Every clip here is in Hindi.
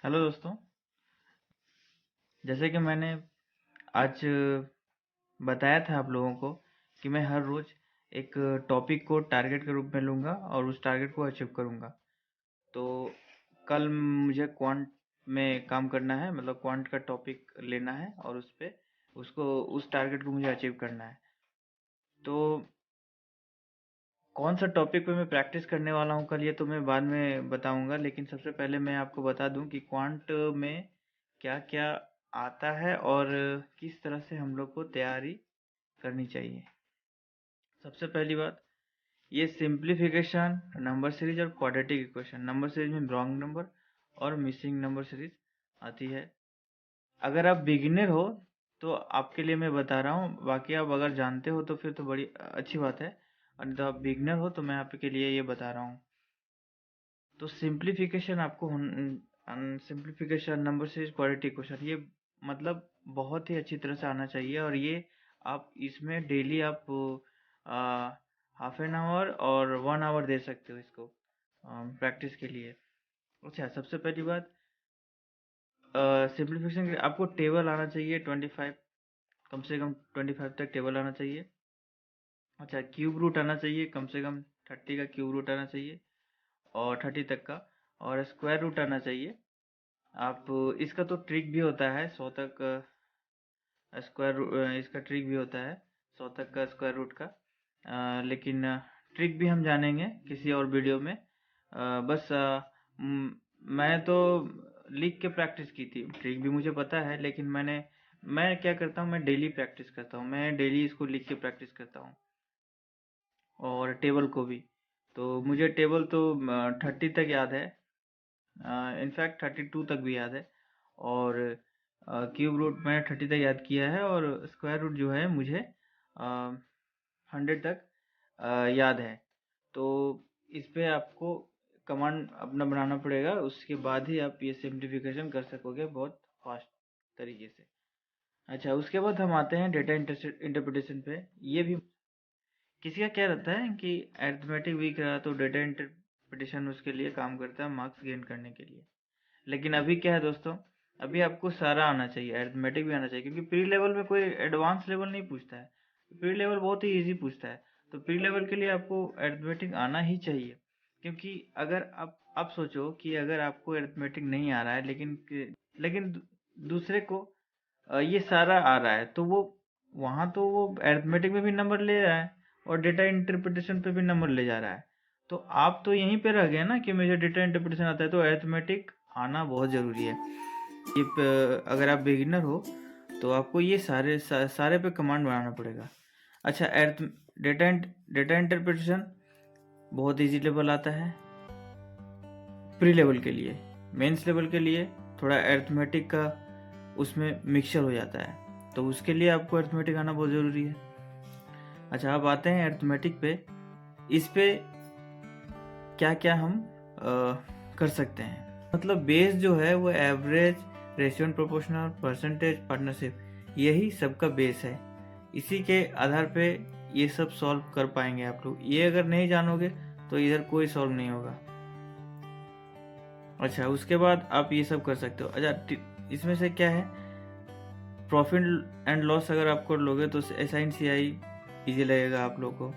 हेलो दोस्तों। जैसे कि मैंने आज बताया था आप लोगों को कि मैं हर रोज एक टॉपिक को टारगेट के रूप में लूँगा और उस टारगेट को अचीव करूँगा। तो कल मुझे क्वांट में काम करना है, मतलब क्वांट का टॉपिक लेना है और उस पे उसको उस टारगेट को मुझे अचीव करना है। तो कौन सा टॉपिक पे मैं प्रैक्टिस करने वाला हूँ कल, ये तो मैं बाद में बताऊंगा, लेकिन सबसे पहले मैं आपको बता दूं कि क्वांट में क्या क्या आता है और किस तरह से हम लोग को तैयारी करनी चाहिए। सबसे पहली बात, ये सिंप्लीफिकेशन, नंबर सीरीज और क्वाड्रेटिक इक्वेशन। नंबर सीरीज में रॉन्ग नंबर और मिसिंग नंबर सीरीज आती है। अगर आप बिगिनर हो तो आपके लिए मैं बता रहा हूँ, बाकी आप अगर जानते हो तो फिर तो बड़ी अच्छी बात है, और तो आप बिगिनर हो तो मैं आपके लिए ये बता रहा हूँ। तो सिंप्लीफिकेशन आपको simplification, number series, quadratic equation, ये मतलब बहुत ही अच्छी तरह से आना चाहिए। और ये आप इसमें डेली आप हाफ एन आवर और 1 आवर दे सकते हो इसको प्रैक्टिस के लिए। अच्छा, सबसे पहली बात, सिंप्लीफिकेशन के लिए आपको टेबल आना चाहिए 25, कम से कम 25 तक टेबल आना चाहिए। अच्छा, क्यूब रूट आना चाहिए, कम से कम 30 का क्यूब रूट आना चाहिए और 30 तक का, और स्क्वायर रूट आना चाहिए। आप इसका तो ट्रिक भी होता है 100 तक स्क्वायर, इसका ट्रिक भी होता है 100 तक का स्क्वायर रूट का, लेकिन ट्रिक भी हम जानेंगे किसी और वीडियो में। बस मैंने तो लिख के प्रैक्टिस की थी, ट्रिक भी मुझे पता है, लेकिन मैं क्या करता हूँ, मैं डेली प्रैक्टिस करता हूँ, मैं डेली इसको लिख के प्रैक्टिस करता हूँ और टेबल को भी। तो मुझे टेबल तो 30 तक याद है, इनफैक्ट 32 तक भी याद है, और क्यूब रूट मैंने 30 तक याद किया है, और स्क्वायर रूट जो है मुझे 100 तक याद है। तो इस पे आपको कमांड अपना बनाना पड़ेगा, उसके बाद ही आप ये सिंप्लीफिकेशन कर सकोगे बहुत फास्ट तरीके से। अच्छा, उसके बाद हम आते हैं डेटा इंटरप्रिटेशन पे। ये भी किसी का क्या रहता है कि अरिथमेटिक वीक रहा तो डेटा इंटरप्रिटेशन उसके लिए काम करता है मार्क्स गेन करने के लिए। लेकिन अभी क्या है दोस्तों, अभी आपको सारा आना चाहिए, अरिथमेटिक भी आना चाहिए, क्योंकि प्री लेवल में कोई एडवांस लेवल नहीं पूछता है, प्री लेवल बहुत ही इजी पूछता है। तो प्री लेवल के लिए आपको अरिथमेटिक आना ही चाहिए, क्योंकि अगर आप सोचो कि अगर आपको अरिथमेटिक नहीं आ रहा है, लेकिन दूसरे को ये सारा आ रहा है, तो वो वहाँ तो वो अरिथमेटिक में भी नंबर ले रहा है और डेटा इंटरप्रिटेशन पे भी नंबर ले जा रहा है। तो आप तो यहीं पे रह गए ना कि मुझे डेटा इंटरप्रिटेशन आता है, तो अरिथमेटिक आना बहुत ज़रूरी है। अगर आप बिगिनर हो तो आपको ये सारे पे कमांड बनाना पड़ेगा। अच्छा, अर्थ डेटा डेटा इंटरप्रिटेशन बहुत इजी लेवल आता है प्री लेवल के लिए। मेंस लेवल के लिए थोड़ा अरिथमेटिक का उसमें मिक्सचर हो जाता है, तो उसके लिए आपको अरिथमेटिक आना बहुत ज़रूरी है। अच्छा, अब आते हैं अरिथमेटिक पे। इस पे क्या क्या हम कर सकते हैं, मतलब बेस जो है वो average, ratio proportional, percentage, partnership, यही सबका बेस है। इसी के आधार पे ये सब सॉल्व कर पाएंगे आप लोग। ये अगर नहीं जानोगे तो इधर कोई सॉल्व नहीं होगा। अच्छा, उसके बाद आप ये सब कर सकते हो। अच्छा, इसमें से क्या है, प्रॉफिट एंड लॉस अगर आप कर लोगे तो SINCI इजी लगेगा आप लोग को।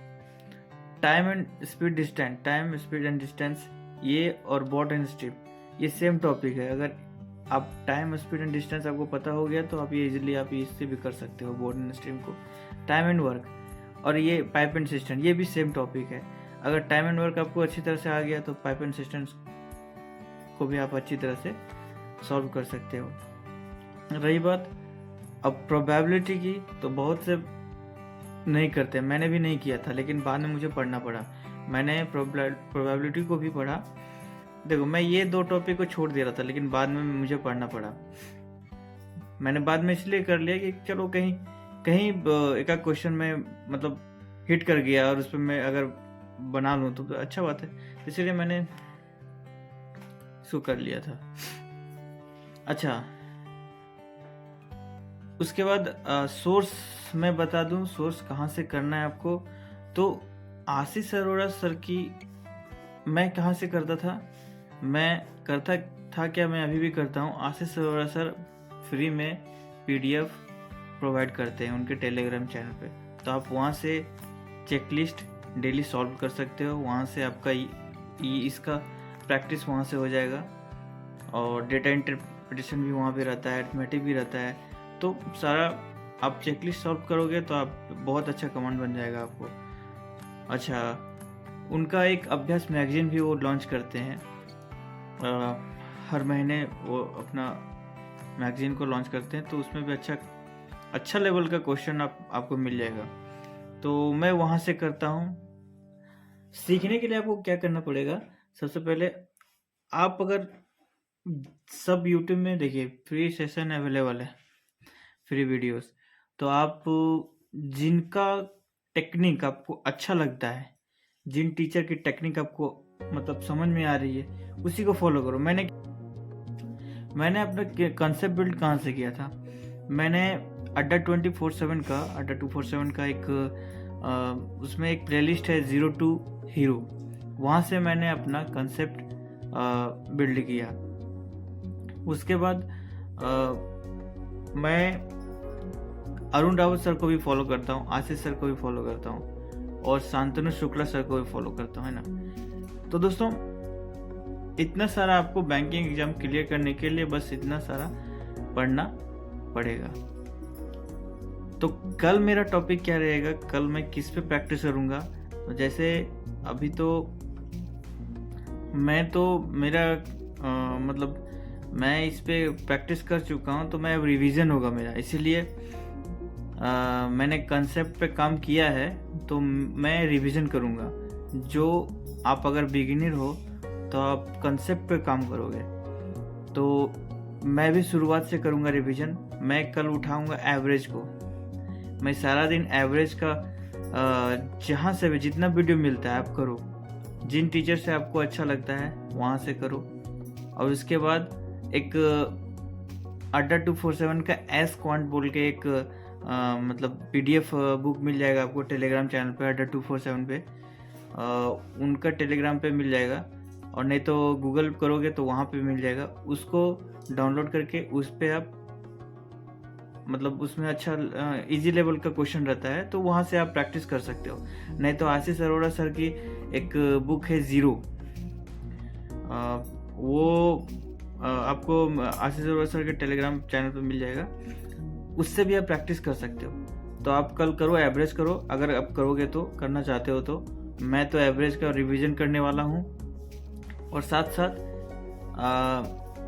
Time and speed distance, time speed and distance, ये और बॉट एंड स्ट्रिप, ये सेम टॉपिक है। अगर आप टाइम स्पीड एंड डिस्टेंस आपको पता हो गया तो आप ये इजीली आप इससे भी कर सकते हो बॉट एंड स्ट्रीम को। टाइम एंड वर्क और ये पाइप एंड सिस्टम, ये भी सेम टॉपिक है। अगर टाइम एंड वर्क आपको अच्छी तरह से आ गया तो पाइप एंड सिस्टम को भी आप अच्छी तरह से सॉल्व कर सकते हो। रही बात अब प्रोबेबिलिटी की, तो बहुत से नहीं करते, मैंने भी नहीं किया था, लेकिन बाद में मुझे पढ़ना पड़ा। मैंने प्रोबेबिलिटी को भी पढ़ा। देखो, मैं ये 2 टॉपिक को छोड़ दे रहा था, लेकिन बाद में मुझे पढ़ना पड़ा। मैंने बाद में इसलिए कर लिया कि चलो कहीं कहीं एक आध क्वेश्चन में मतलब हिट कर गया और उस पर मैं अगर बना लूँ तो अच्छा बात है, इसलिए मैंने इसको कर लिया था। अच्छा, उसके बाद सोर्स मैं बता दूं, सोर्स कहाँ से करना है आपको। तो आशीष अरोड़ा सर की मैं कहाँ से करता था, मैं करता था क्या, मैं अभी भी करता हूँ। आशीष अरोड़ा सर फ्री में PDF प्रोवाइड करते हैं उनके टेलीग्राम चैनल पे, तो आप वहाँ से चेकलिस्ट डेली सॉल्व कर सकते हो। वहाँ से आपका इसका प्रैक्टिस वहाँ से हो जाएगा, और डेटा इंटरप्रिटेशन भी वहाँ पे रहता है, अरिथमेटिक भी रहता है। तो सारा आप चेकलिस्ट सॉल्व करोगे तो आप बहुत अच्छा कमांड बन जाएगा आपको। अच्छा, उनका एक अभ्यास मैगजीन भी वो लॉन्च करते हैं, हर महीने वो अपना मैगजीन को लॉन्च करते हैं, तो उसमें भी अच्छा लेवल का क्वेश्चन आपको मिल जाएगा। तो मैं वहाँ से करता हूँ। सीखने के लिए आपको क्या करना पड़ेगा, सबसे पहले आप अगर सब यूट्यूब में देखिए, फ्री सेशन अवेलेबल है, फ्री वीडियोस, तो आप जिनका टेक्निक आपको अच्छा लगता है, जिन टीचर की टेक्निक आपको मतलब समझ में आ रही है, उसी को फॉलो करो। मैंने अपना कंसेप्ट बिल्ड कहाँ से किया था, मैंने अड्डा 247 का एक उसमें एक प्लेलिस्ट है 0 to Hero, वहाँ से मैंने अपना कंसेप्ट बिल्ड किया। उसके बाद मैं अरुण रावत सर को भी फॉलो करता हूँ, आशीष सर को भी फॉलो करता हूँ, और शांतनु शुक्ला सर को भी फॉलो करता हूँ, है ना। तो दोस्तों, इतना सारा आपको बैंकिंग एग्जाम क्लियर करने के लिए बस इतना सारा पढ़ना पड़ेगा। तो कल मेरा टॉपिक क्या रहेगा, कल मैं किस पे प्रैक्टिस करूँगा। तो जैसे अभी तो मेरा मतलब मैं इस पे प्रैक्टिस कर चुका हूँ, तो मैं अब रिवीजन होगा मेरा, इसीलिए मैंने कंसेप्ट पे काम किया है, तो मैं रिवीजन करूँगा। जो आप अगर बिगिनर हो तो आप कंसेप्ट पे काम करोगे, तो मैं भी शुरुआत से करूँगा रिवीजन। मैं कल उठाऊँगा एवरेज को, मैं सारा दिन एवरेज का जहाँ से भी जितना वीडियो मिलता है आप करो, जिन टीचर से आपको अच्छा लगता है वहाँ से करो। और उसके बाद एक अड्डा 247 का एस क्वांट बोल के एक मतलब PDF बुक मिल जाएगा आपको टेलीग्राम चैनल पे, अड्डा 247 पे, उनका टेलीग्राम पे मिल जाएगा, और नहीं तो गूगल करोगे तो वहाँ पे मिल जाएगा। उसको डाउनलोड करके उस पर आप मतलब उसमें अच्छा इजी लेवल का क्वेश्चन रहता है, तो वहाँ से आप प्रैक्टिस कर सकते हो। नहीं तो आशीष अरोड़ा सर की एक बुक है 0, वो आपको आशीष अरोड़ा सर के टेलीग्राम चैनल पे मिल जाएगा, उससे भी आप प्रैक्टिस कर सकते हो। तो आप कल करो, एवरेज करो, अगर आप करोगे तो, करना चाहते हो तो। मैं तो एवरेज का रिवीजन करने वाला हूँ, और साथ साथ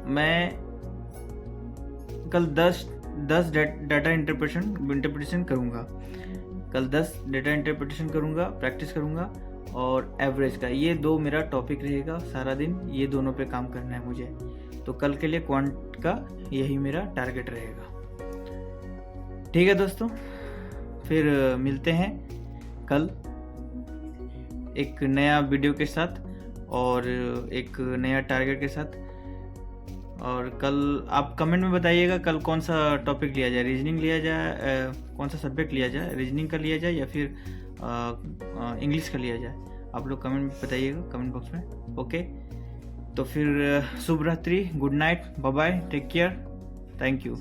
मैं कल 10 डाटा इंटरप्रिटेशन करूँगा। कल 10 डाटा इंटरप्रिटेशन करूँगा, प्रैक्टिस करूँगा, और एवरेज का, ये 2 मेरा टॉपिक रहेगा सारा दिन, ये दोनों पे काम करना है मुझे। तो कल के लिए क्वांट का यही मेरा टारगेट रहेगा। ठीक है दोस्तों, फिर मिलते हैं कल एक नया वीडियो के साथ और एक नया टारगेट के साथ। और कल आप कमेंट में बताइएगा कल कौन सा टॉपिक लिया जाए, रीजनिंग लिया जाए, कौन सा सब्जेक्ट लिया जाए, रीजनिंग का लिया जाए या फिर इंग्लिश का लिया जाए। आप लोग कमेंट में बताइएगा, कमेंट बॉक्स में। ओके, तो फिर शुभ रात्रि, good night, bye bye, take care, thank you.